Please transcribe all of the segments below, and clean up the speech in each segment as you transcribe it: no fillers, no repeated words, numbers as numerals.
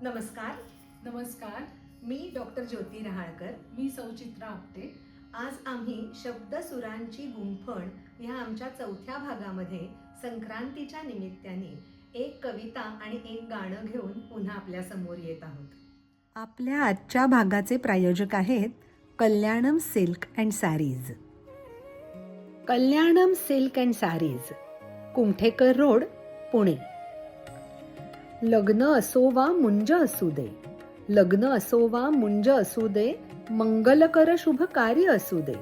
नमस्कार. नमस्कार. मी डॉक्टर ज्योती रहाळकर. मी सौचित्रा आपटे. आज आम्ही शब्द सुरांची गुंफण ह्या आमच्या चौथ्या भागामध्ये संक्रांतीच्या निमित्ताने एक कविता आणि एक गाणं घेऊन पुन्हा आपल्या समोर येत आहोत. आपल्या आजच्या भागाचे प्रायोजक आहेत Kalyanam silk and sarees. Kalyanam silk and sarees, Kumthekar road, Pune. लग्न असो वा मुंज असू दे, लग्न असो वा मुंज असू दे, मंगलकर शुभ कार्य असू दे.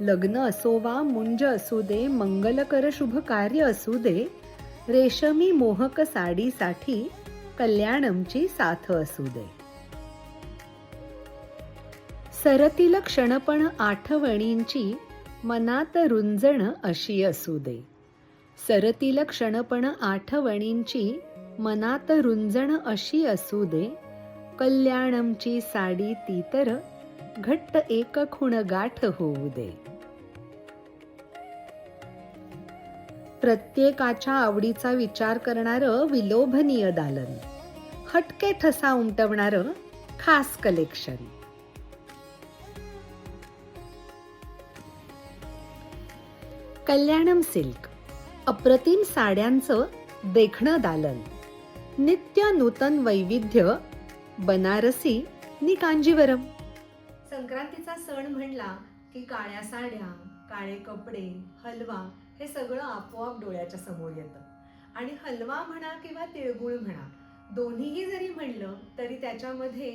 लग्न असो वा मुंज असू दे, मंगलकर शुभ कार्य असू दे, रेशमी मोहक साडीसाठी कल्याणमची साथ असू दे. सरतील क्षणपण आठवणींची मनात रुंजण अशी असू दे. सरतील क्षणपण आठवणींची मनात रुंजण अशी असू दे, कल्याणमची साडी ती तर घट्ट एक खूण गाठ होऊ दे. प्रत्येकाच्या आवडीचा विचार करणारं विलोभनीय दालन, हटके ठसा उमटवणारं खास कलेक्शन. कल्याणम सिल्क, अप्रतिम साड्यांचं देखणं दालन, नित्य नूतन वैविध्य, बनारसी नि कांजीवरम. संक्रांतीचा सण म्हणला की काळ्या साड्या, काळे कपडे, हलवा हे सगळं आपोआप डोळ्याच्या समोर येतं. आणि हलवा म्हणा किंवा तिळगुळ म्हणा, दोन्हीही जरी म्हणलं तरी त्याच्यामध्ये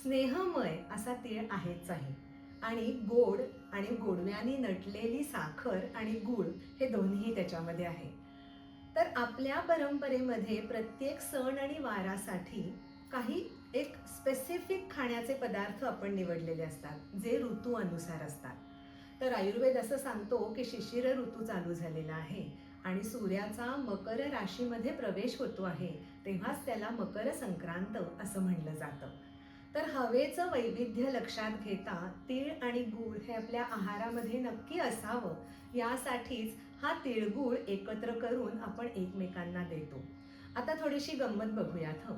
स्नेहमय असा तीळ आहेच आहे. आणि गोड आणि गोडव्याने नटलेली साखर आणि गूळ हे दोन्हीही त्याच्यामध्ये आहे. तर आपल्या परंपरेमध्ये प्रत्येक सण आणि वारासाठी काही एक स्पेसिफिक खाण्याचे पदार्थ आपण निवडलेले असतात, जे ऋतू अनुसार असतात. तर आयुर्वेद असं सांगतो की शिशिर ऋतू चालू झालेला आहे आणि सूर्याचा मकर राशीमध्ये प्रवेश होतो आहे, तेव्हाच त्याला मकर संक्रांत असं म्हणलं जातं. तर हवेचं वैविध्य लक्षात घेता तीळ आणि गूळ हे आपल्या आहारामध्ये नक्की असावं, यासाठीच हा तिळगूळ एकत्र करून आपण एकमेकांना देतो. आता थोडीशी गंमत बघूयात.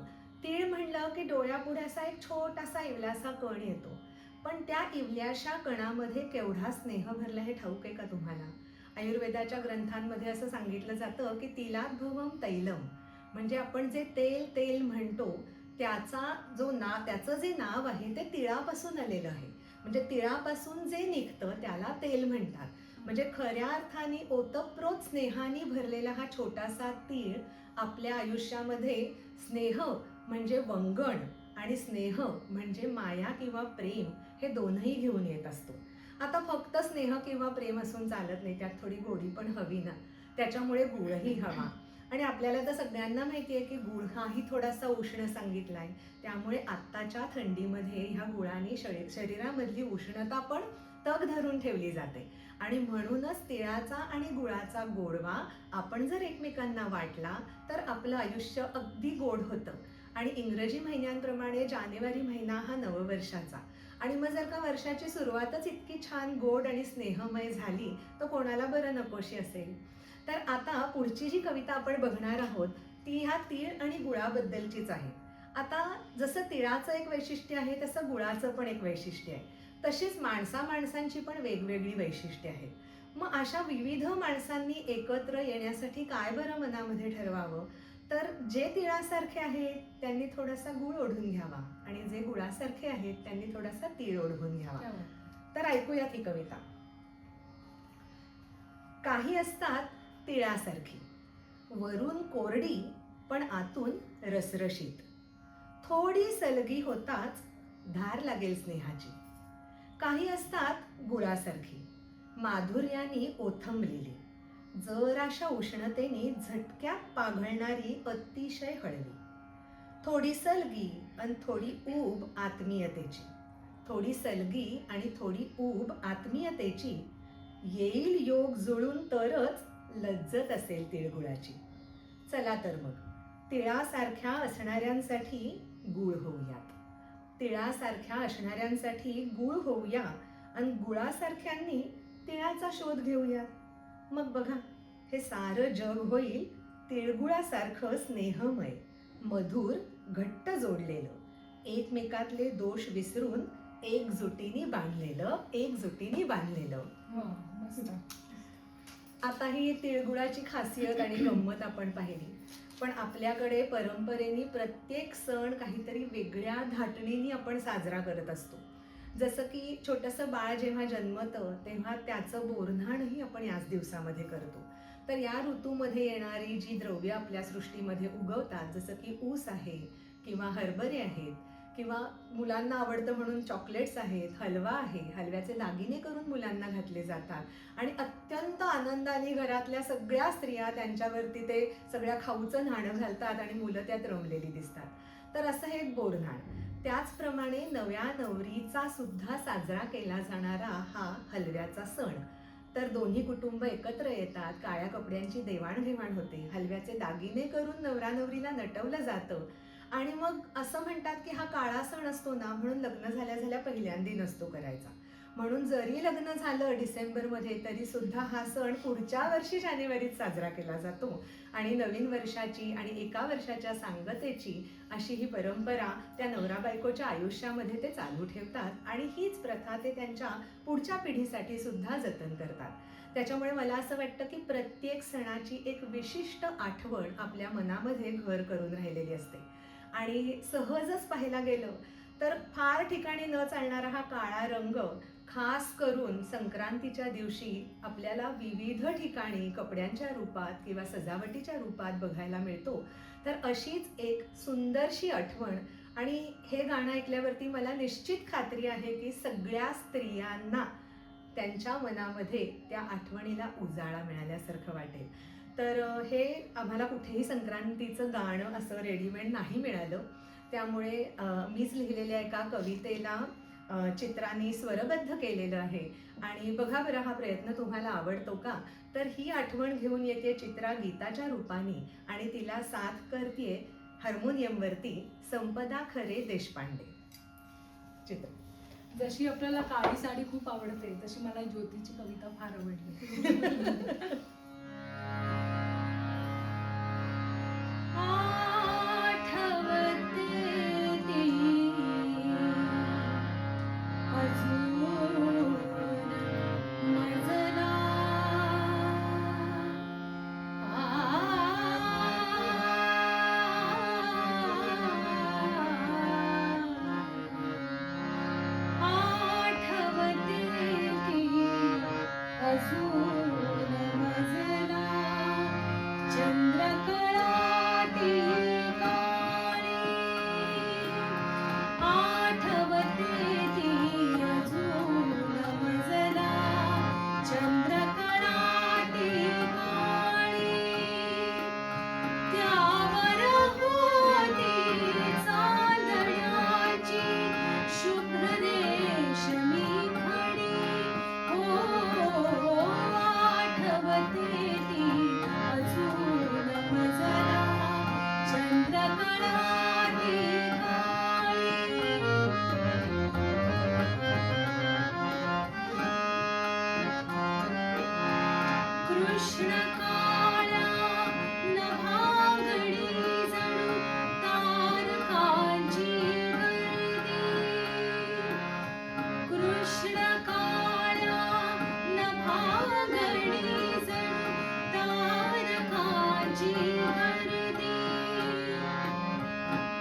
तीळ म्हणलं की डोळ्यापुढे असा एक छोटासा इवल्यासा कण येतो, पण त्या इवल्याशा कणामध्ये केवढा स्नेह भरला हे ठाऊक आहे का तुम्हाला? आयुर्वेदाच्या ग्रंथांमध्ये असं सांगितलं जातं की तिलाद्भवम तैलम, म्हणजे आपण जे तेल तेल म्हणतो त्याचं जे नाव आहे ते तिळापासून आलेलं आहे. म्हणजे तिळापासून जे निघतं त्याला तेल म्हणतात. म्हणजे खऱ्या अर्थाने ओतप्रोत स्नेहाने भरलेला हा छोटासा तीळ आपल्या आयुष्यामध्ये स्नेह म्हणजे वंगण आणि स्नेह म्हणजे माया किंवा प्रेम हे दोनही घेऊन येत असतो. आता फक्त स्नेह किंवा प्रेम असून चालत नाही, त्यात थोडी गोडी पण हवी ना, त्याच्यामुळे गुळही हवा. आणि आपल्याला तर सगळ्यांना माहिती आहे की गुळ हाही थोडासा उष्ण सांगितलाय, त्यामुळे आत्ताच्या थंडीमध्ये ह्या गुळाने शरीरामधली उष्णता पण तग धरून ठेवली जाते. आणि म्हणूनच तिळाचा आणि गुळाचा गोडवा आपण जर एकमेकांना वाटला तर आपलं आयुष्य अगदी गोड होतं. आणि इंग्रजी महिन्यांप्रमाणे जानेवारी महिना हा नववर्षाचा, आणि मग जर का वर्षाची सुरुवातच इतकी छान गोड आणि स्नेहमय झाली तर कोणाला बरं नकोशी असेल. तर आता पुढची जी कविता आपण बघणार आहोत ती ह्या तीळ आणि गुळाबद्दलचीच आहे. आता जसं तिळाचं एक वैशिष्ट्य आहे तसं गुळाचं पण एक वैशिष्ट्य आहे. तशीच माणसांची पण वेगवेगळी वैशिष्ट्ये आहेत. मग अशा विविध माणसांनी एकत्र येण्यासाठी काय बरं मनामध्ये ठरवावं? तर जे तिळासारखे आहेत त्यांनी थोडासा गुळ ओढून घ्यावा आणि जे गुळासारखे आहेत त्यांनी थोडासा तीळ ओढून घ्यावा. तर ऐकूयात ही कविता. काही असतात तिळासारखी, वरून कोरडी पण आतून रसरशीत, थोडी सलगी होताच धार लागेल स्नेहाची. काही असतात गुळासारखी, माधुर्याने ओथंबलेली, जराशा उष्णतेने झटक्यात पाघळणारी अतिशय हळवी, थोडी सलगी आणि थोडी ऊब आत्मीयतेची, थोडी सलगी आणि थोडी ऊब आत्मीयतेची, येईल योग जुळून तरच लज्जत असेल तिळगुळाची. चला तर मग तिळासारख्या असणाऱ्यांसाठी गुळ होऊयात, तिळासारख्या असणाऱ्यांसाठी गुळ होऊया आणि गुळासारख्यांनी तिळाचा शोध घेऊया. मग बघा, हे सारं जग होईल तिळगुळासारखं स्नेहमय, मधुर, घट्ट जोडलेलं, एकमेकातले दोष विसरून एकजुटीने बांधलेलं. वा, मस्त. आता ही तिळगुळाची खासियत आणि गंमत आपण पाहिली, पण आपल्याकडे परंपरेने प्रत्येक सण काहीतरी वेगळ्या धाटणीने आपण साजरा करत असतो. जसं की छोटंसं बाळ जेव्हा जन्मतं तेव्हा त्याचं बोरन्हाणही आपण याच दिवसामध्ये करतो. तर या ऋतूमध्ये येणारी जी द्रव्य आपल्या सृष्टीमध्ये उगवतात, जसं की ऊस आहे किंवा हरभरे आहेत किंवा मुलांना आवडतं म्हणून चॉकलेट्स आहेत, हलवा आहे, हलव्याचे दागिने करून मुलांना घातले जातात आणि अत्यंत आनंदाने घरातल्या सगळ्या स्त्रिया त्यांच्यावरती ते सगळ्या खाऊचं न्हाणं घालतात आणि मुलं त्यात रमलेली दिसतात. तर असं हे एक बोरन्हाण. त्याचप्रमाणे नव्या नवरीचा सुद्धा साजरा केला जाणारा हा हलव्याचा सण. तर दोन्ही कुटुंब एकत्र येतात, काळ्या कपड्यांची देवाणघेवाण होते, हलव्याचे दागिने करून नवरा नवरीला नटवलं जातं आणि मग असं म्हणतात की हा काळा सण असतो ना, म्हणून लग्न झाल्या झाल्या पहिल्यांदी नसतो करायचा. म्हणून जरी लग्न झालं डिसेंबरमध्ये तरी सुद्धा हा सण पुढच्या वर्षी जानेवारीत साजरा केला जातो आणि नवीन वर्षाची आणि एका वर्षाच्या सांगतेची अशी ही परंपरा त्या नवरा बायकोच्या आयुष्यामध्ये ते चालू ठेवतात आणि हीच प्रथा ते त्यांच्या पुढच्या पिढीसाठी सुद्धा जतन करतात. त्याच्यामुळे मला असं वाटतं की प्रत्येक सणाची एक विशिष्ट आठवण आपल्या मनामध्ये घर करून राहिलेली असते आणि सहजच पाहायला गेलं तर फार ठिकाणी न चालणारा हा काळा रंग खास करून संक्रांतीच्या दिवशी आपल्याला विविध ठिकाणी कपड्यांच्या रूपात किंवा सजावटीच्या रूपात बघायला मिळतो. तर अशीच एक सुंदरशी आठवण आणि हे गाणं ऐकल्यावरती मला निश्चित खात्री आहे की सगळ्या स्त्रियांना त्यांच्या मनामध्ये त्या आठवणीला उजाळा मिळाल्यासारखं वाटेल. तर हे आम्हाला कुठेही संक्रांतीचं गाणं असं रेडीमेड नाही मिळालं, त्यामुळे मीच लिहिलेल्या एका कवितेला चित्रांनी स्वरबद्ध केलेलं आहे आणि बघा बरं हा प्रयत्न तुम्हाला आवडतो का. तर ही आठवण घेऊन येते चित्रा गीताच्या रूपाने आणि तिला साथ करतेय हार्मोनियमवरती संपदा खरे देशपांडे. चित्र जशी आपल्याला काळी साडी खूप आवडते तशी मला ज्योतीची कविता फार आवडली.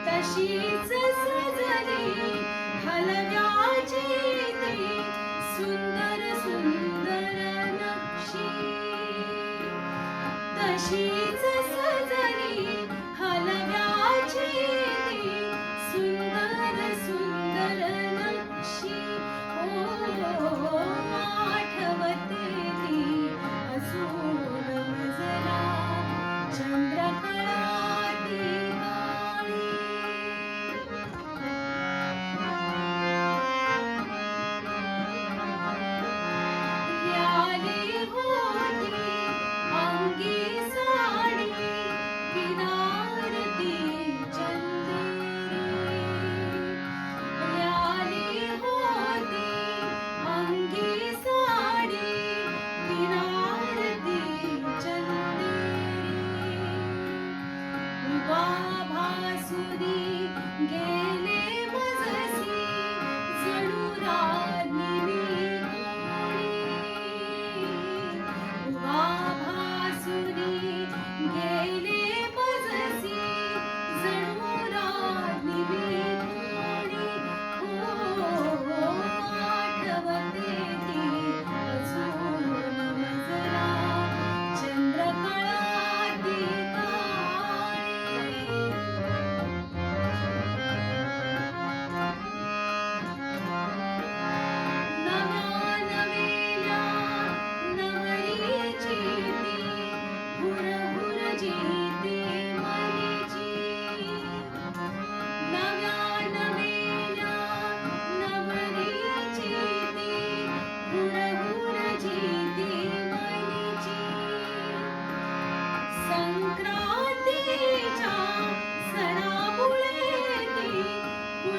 तशीच सजली हलव्याची ती सुंदर सुंदर नक्षी. तशीच सजली हलव्याची ती सुंदर सुंदर नक्षी. हो आठवते ती अजून मजला चंद्रकळा ती काळी. याली होती अंगी साडी किनारती चंद्र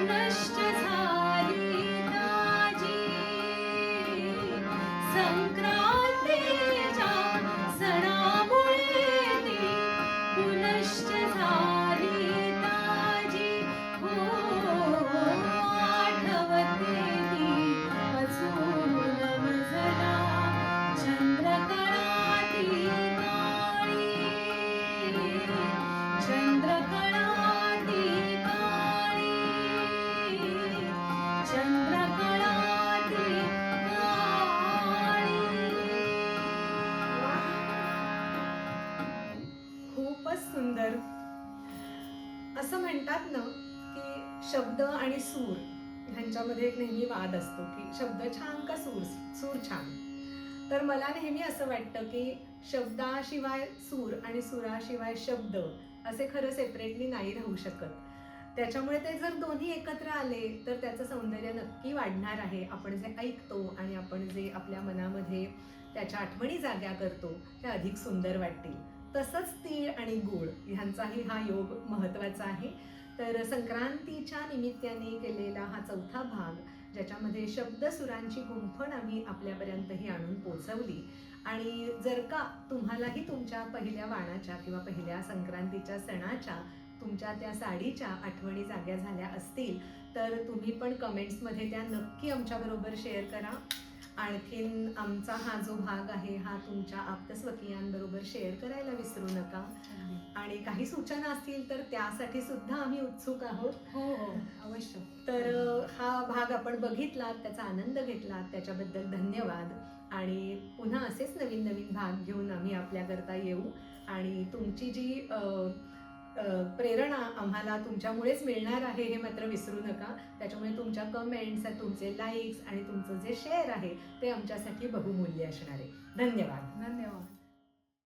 पुनश्च झाली ताजी संक्रांतीच्या सणामुळे ती पुनश्च झाली ताजी हो आठवते ती अजून मजला चंद्रकळा ती काळी चंद्रकळा ती काळी चंद्रकळा ती काळी. खूपच सुंदर. असं म्हणतात ना की शब्द आणि सूर ह्यांच्यामध्ये एक नेहमी वाद असतो की शब्द छान का सूर छान. तर मला नेहमी असं वाटतं की शब्दाशिवाय सूर आणि सुराशिवाय शब्द असे खरं सेपरेटली नाही राहू शकत. त्याच्यामुळे ते जर दोन्ही एकत्र आले तर त्याचं सौंदर्य नक्की वाढणार आहे. आपण जे ऐकतो आणि आपण जे आपल्या मनामध्ये त्याच्या आठवणी जाग्या करतो ते अधिक सुंदर वाटतील. तसंच तीळ आणि गूळ ह्यांचाही हा योग महत्त्वाचा आहे. तर संक्रांतीच्या निमित्ताने केलेला हा चौथा भाग ज्याच्यामध्ये शब्दसुरांची गुंफण आम्ही आपल्यापर्यंतही आणून पोचवली. आणि जर का तुम्हालाही तुमच्या पहिल्या वाणाच्या किंवा पहिल्या संक्रांतीच्या सणाच्या तुमच्या त्या साडीच्या आठवणी जाग्या झाल्या असतील तर तुम्ही पण कमेंट्समध्ये त्या नक्की आमच्याबरोबर शेअर करा. आणखीन आमचा हा जो भाग आहे हा तुमच्या आप्तस्वकीयांबरोबर शेअर करायला विसरू नका. आणि काही सूचना असतील तर त्यासाठी सुद्धा आम्ही उत्सुक आहोत. हो हो अवश्य. तर हा भाग आपण बघितलात, त्याचा आनंद घेतलात, त्याच्याबद्दल धन्यवाद. आणि पुन्हा असेच नवीन नवीन भाग घेऊन आम्ही आपल्याकरता येऊ. आणि तुमची जी प्रेरणा आम्हाला तुमच्यामुळेच मिळणार आहे हे मात्र विसरू नका. त्याच्यामुळे तुमच्या कमेंट्स, तुमचे लाईक्स आणि तुमचं जे शेअर आहे ते आमच्यासाठी बहुमूल्य असणार आहे. धन्यवाद. धन्यवाद.